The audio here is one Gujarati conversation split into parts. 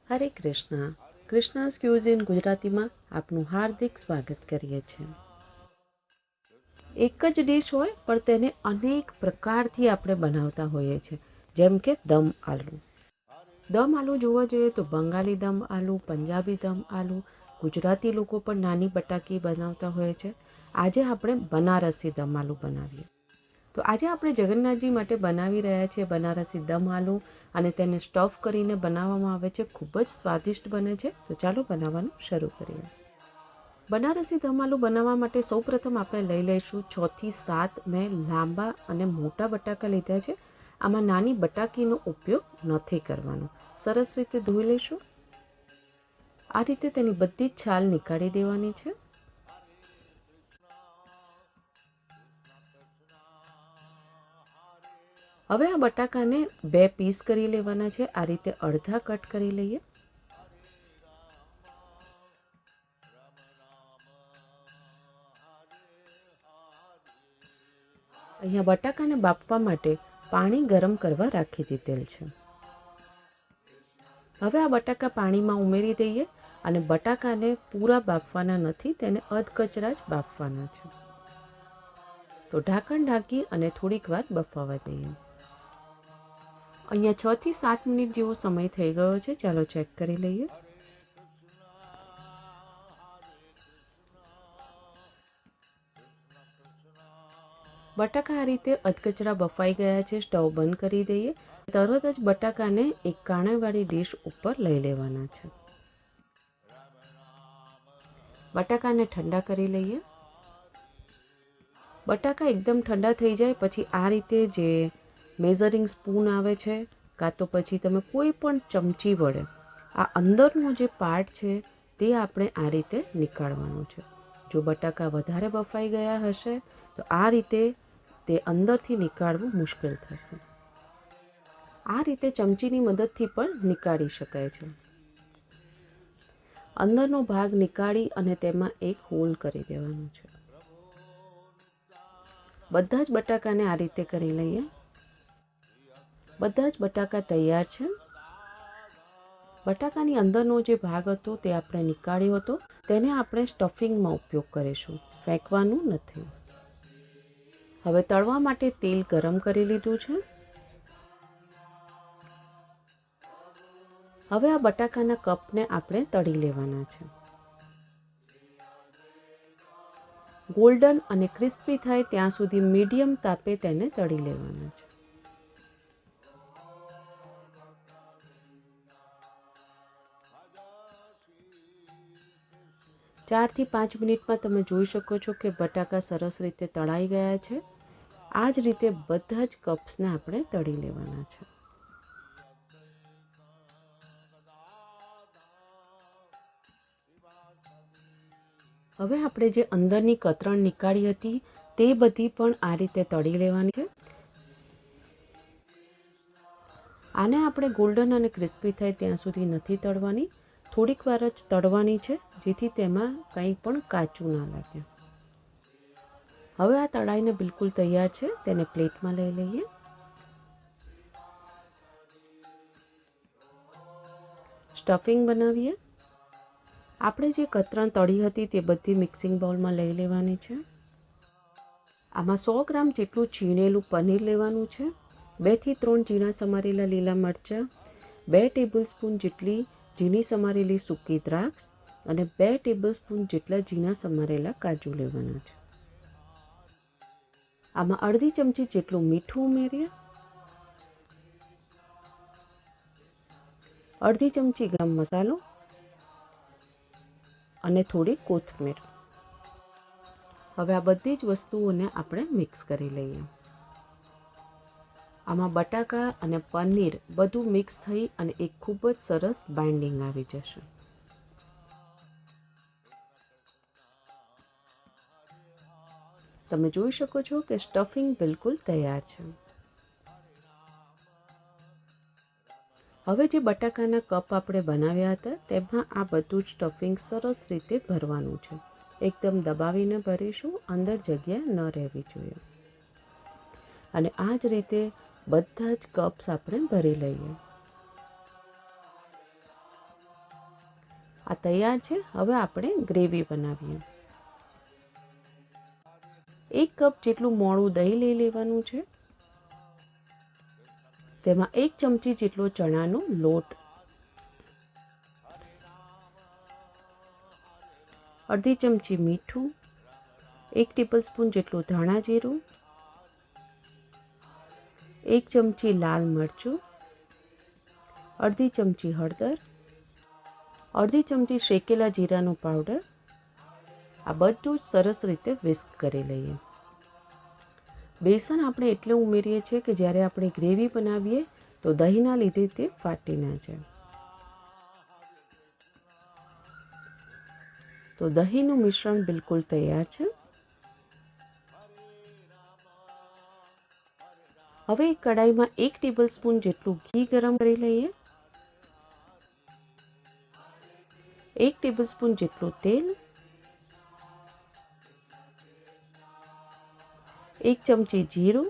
હરે કૃષ્ણ. કૃષ્ણાસ ક્યુઝિન ગુજરાતીમાં આપનું હાર્દિક સ્વાગત કરીએ છીએ. એક જ ડીશ હોય પણ તેને અનેક પ્રકારથી આપણે બનાવતા હોઈએ છીએ, જેમ કે દમ આલુ. દમ આલુ જોવા જોઈએ તો બંગાળી દમ આલુ, પંજાબી દમ આલુ, ગુજરાતી લોકો પણ નાની બટાકી બનાવતા હોય છે. આજે આપણે બનારસી દમ આલુ બનાવીએ. તો આજે આપણે જગન્નાથજી માટે બનાવી રહ્યા છીએ બનારસી દમ આલુ, અને તેને સ્ટફ કરીને બનાવવામાં આવે છે. ખૂબ જ સ્વાદિષ્ટ બને છે. તો ચાલો બનાવવાનું શરૂ કરીએ. બનારસી દમ આલુ બનાવવા માટે સૌપ્રથમ આપણે લઈ લઈશું 6 થી 7 મેં લાંબા અને મોટા બટાકા લીધા છે. આમાં નાની બટાકીનો ઉપયોગ નથી કરવાનો. સરસ રીતે ધોઈ લઈશું. આ રીતે તેની બધી જ છાલ નીકાળી દેવાની છે. હવે આ બટાકાને 2 પીસ કરી લેવાના છે. આ રીતે અડધા કટ કરી લઈએ. અહીંયા બટાકાને બાફવા માટે પાણી ગરમ કરવા રાખી દીધેલ છે. હવે આ બટાકા પાણીમાં ઉમેરી દઈએ અને બટાકાને પૂરા બાફવાના નથી, તેને અધકચરા જ બાફવાના છે. તો ઢાંકણ ઢાંકી અને થોડીક વાર બફાવા દઈએ. અહીંયા 6 થી 7 મિનિટ જેવો સમય થઈ ગયો છે. ચાલો ચેક કરી લઈએ. બટાકા આ રીતે અધકચરા બફાઈ ગયા છે. સ્ટવ બંધ કરી દઈએ. તરત જ બટાકાને એક કાણાવાળી ડીશ ઉપર લઈ લેવાના છે. બટાકાને ઠંડા કરી લઈએ. બટાકા એકદમ ઠંડા થઈ જાય પછી આ રીતે જે મેઝરિંગ સ્પૂન આવે છે, કાં તો પછી તમે કોઈ પણ ચમચી વડે આ અંદરનો જે પાર્ટ છે તે આપણે આ રીતે નીકાળવાનો છે. જો બટાકા વધારે બફાઈ ગયા હશે તો આ રીતે તે અંદરથી નીકાળવું મુશ્કેલ થશે. આ રીતે ચમચીની મદદથી પણ નીકાળી શકાય છે. અંદરનો ભાગ નીકાળી અને તેમાં એક હોલ કરી દેવાનો છે. બધા જ બટાકાને આ રીતે કરી લઈએ. બધા જ બટાકા તૈયાર છે. બટાકાની અંદરનો જે ભાગ હતો તે આપણે નીકાળ્યો હતો. તેને આપણે સ્ટફિંગમાં ઉપયોગ કરીશું, ફેંકવાનું નથી. હવે તળવા માટે તેલ ગરમ કરી લીધું છે. હવે આ બટાકાના કપને આપણે તળી લેવાના છે. ગોલ્ડન અને ક્રિસ્પી થાય ત્યાં સુધી મીડિયમ તાપે તેને તળી લેવાના છે. ચારથી 5 મિનિટમાં તમે જોઈ શકો છો કે બટાકા સરસ રીતે તળાઈ ગયા છે. આ જ રીતે બધા જ કપ્સને આપણે તળી લેવાના છે. હવે આપણે જે અંદરની કતરણ નીકાળી હતી તે બધી પણ આ રીતે તળી લેવાની છે. આને આપણે ગોલ્ડન અને ક્રિસ્પી થાય ત્યાં સુધી નથી તળવાની, થોડીક વાર જ તળવાની છે, જેથી તેમાં કંઈ પણ કાચું ના લાગે. હવે આ તળાઈને બિલકુલ તૈયાર છે. તેને પ્લેટમાં લઈ લઈએ. સ્ટફિંગ બનાવીએ. આપણે જે કતરણ તળી હતી તે બધી મિક્સિંગ બાઉલમાં લઈ લેવાની છે. આમાં 100 ગ્રામ જેટલું છીણેલું પનીર લેવાનું છે. 2 થી 3 ઝીણા સમારેલા લીલા મરચાં, 2 ટેબલસ્પૂન જેટલી ઝીણી સમારેલી સૂકી દ્રાક્ષ અને 2 ટેબલસ્પૂન જેટલા ઝીણા સમારેલા કાજુ લેવાના છે. આમાં અડધી ચમચી જેટલું મીઠું ઉમેરીએ. અડધી ચમચી ગરમ મસાલો અને થોડી કોથમીર. હવે આ બધી જ વસ્તુઓને આપણે મિક્સ કરી લઈએ. આમાં બટાકા અને પનીર બધું મિક્સ થઈ અને એક ખૂબ જ સરસ બાઇન્ડિંગ આવી જશે. તમે જોઈ શકો છો કે સ્ટફિંગ બિલકુલ તૈયાર છે. હવે જે બટાકાના કપ આપણે બનાવ્યા હતા તેમાં આ બધું જ સ્ટફિંગ સરસ રીતે ભરવાનું છે. એકદમ દબાવીને ભરીશું, અંદર જગ્યા ન રહેવી જોઈએ. અને આ જ રીતે બધા જ કપ્સ આપણે ભરી લઈએ. આ તૈયાર છે. હવે આપણે ગ્રેવી બનાવીએ. 1 કપ જેટલું મોળું દહીં લઈ લેવાનું છે. તેમાં 1 ચમચી જેટલો ચણાનો લોટ, અડધી ચમચી મીઠું, 1 ટેબલસ્પૂન જેટલું ધાણા જીરું, 1 ચમચી લાલ મરચું, અડધી ચમચી હળદર, અડધી ચમચી શેકેલા જીરાનો પાવડર. આ બધું જ સરસ રીતે વિસ્ક કરી લઈએ. બેસન આપણે એટલે ઉમેરીએ છીએ કે જ્યારે આપણે ગ્રેવી બનાવીએ તો દહીંના લીધે તે ફાટી ના જાય. તો દહીંનું મિશ્રણ બિલકુલ તૈયાર છે. હવે એક કડાઈમાં 1 ટેબલસ્પૂન જેટલું ઘી ગરમ કરી લઈએ. 1 ટેબલસ્પૂન જેટલું તેલ, 1 ચમચી જીરું,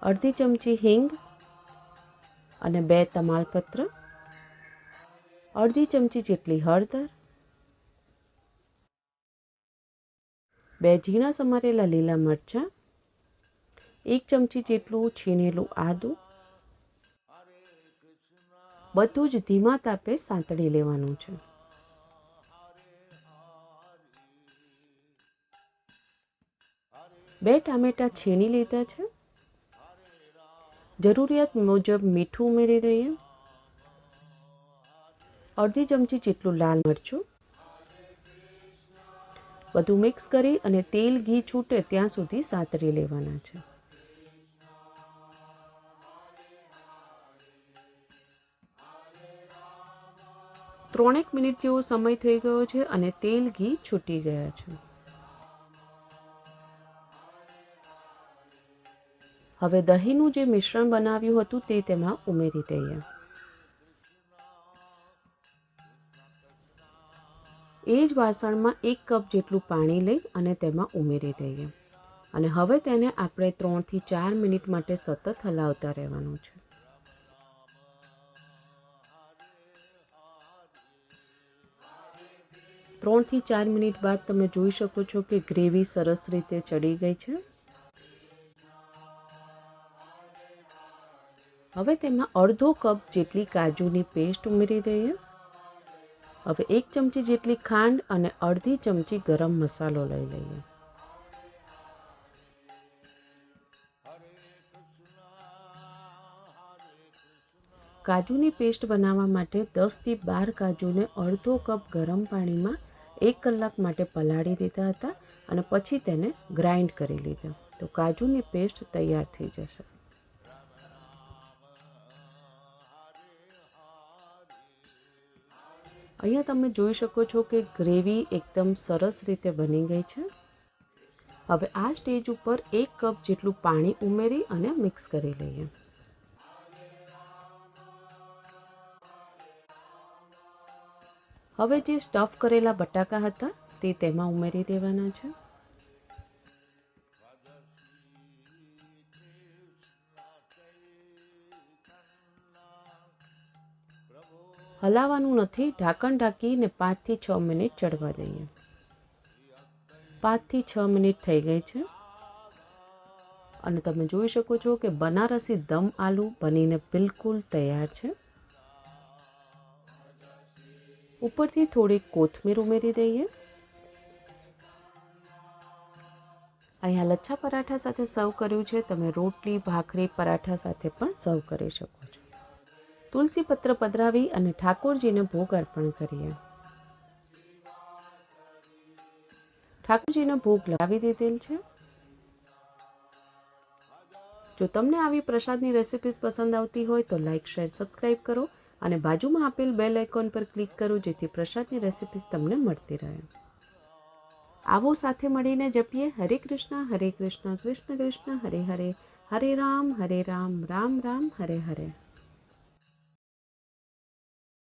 અડધી ચમચી હિંગ અને 2 તમાલપત્ર, અડધી ચમચી જેટલી હળદર, 2 ઝીણા સમારેલા લીલા મરચાં, 1 ચમચી જેટલું છીણેલું આદું. બધું જ ધીમા તાપે સાંતળી લેવાનું છે. બે ટામેટાં છીણી લીધા છે. જરૂરિયાત મુજબ મીઠું ઉમેરી દઈએ. અડધી ચમચી જેટલું લાલ મરચું. બધું મિક્સ કરી અને તેલ ઘી છૂટે ત્યાં સુધી સાંતળી લેવાના છે. ત્રણેક મિનિટ જેવો સમય થઈ ગયો છે અને તેલ ઘી છૂટી ગયા છે. હવે દહીંનું જે મિશ્રણ બનાવ્યું હતું તે તેમાં ઉમેરી દઈએ. એ જ વાસણમાં 1 કપ જેટલું પાણી લઈ અને તેમાં ઉમેરી દઈએ અને હવે તેને આપણે 3 થી 4 મિનિટ માટે સતત હલાવતા રહેવાનું છે. ત્રણ થી 4 મિનિટ બાદ તમે જોઈ શકો છો કે ગ્રેવી સરસ રીતે ચડી ગઈ છે. હવે તેમાં અડધો કપ જેટલી કાજુની પેસ્ટ ઉમેરી દઈએ. હવે 1 ચમચી જેટલી ખાંડ અને અડધી ચમચી ગરમ મસાલો લઈ લઈએ. કાજુની પેસ્ટ બનાવવા માટે 10 થી 12 કાજુને અડધો કપ ગરમ પાણીમાં 1 કલાક માટે પલાળી દીધા હતા અને પછી તેને ગ્રાઇન્ડ કરી લીધા. તો કાજુની પેસ્ટ તૈયાર થઈ જશે. અહીંયા તમે જોઈ શકો છો કે ગ્રેવી એકદમ સરસ રીતે બની ગઈ છે. હવે આ સ્ટેજ ઉપર 1 કપ જેટલું પાણી ઉમેરી અને મિક્સ કરી લઈએ. હવે જે સ્ટફ કરેલા બટાકા હતા તે તેમાં ઉમેરી દેવાના છે. હલાવવાનું નથી, ઢાંકણ ઢાંકીને 5 થી 6 મિનિટ ચડવા દઈએ. 5 થી 6 મિનિટ થઈ ગઈ છે અને તમે જોઈ શકો છો કે બનારસી દમ આલુ બનીને બિલકુલ તૈયાર છે. ઉપરથી થોડી કોથમીર ઉમેરી દઈએ. અહીંયા લચ્છા પરાઠા સાથે સર્વ કર્યું છે. તમે રોટલી, ભાખરી, પરાઠા સાથે પણ સર્વ કરી શકો છો. તુલસી પત્ર પધરાવી અને ઠાકોરજીને ભોગ અર્પણ કરીએ. ઠાકોરજીને ભોગ લાવી દીધેલ છે. જો તમને આવી પ્રસાદની રેસિપીઝ પસંદ આવતી હોય તો લાઇક, શેર, સબસ્ક્રાઇબ કરો અને બાજુમાં આપેલ બેલ આઇકોન પર ક્લિક કરો જેથી પ્રસાદની રેસિપીઝ તમને મળતી રહે. આવો સાથે મળીને જપીએ હરે કૃષ્ણ, કૃષ્ણ કૃષ્ણ, હરે હરે, હરે રામ, રામ રામ, હરે હરે.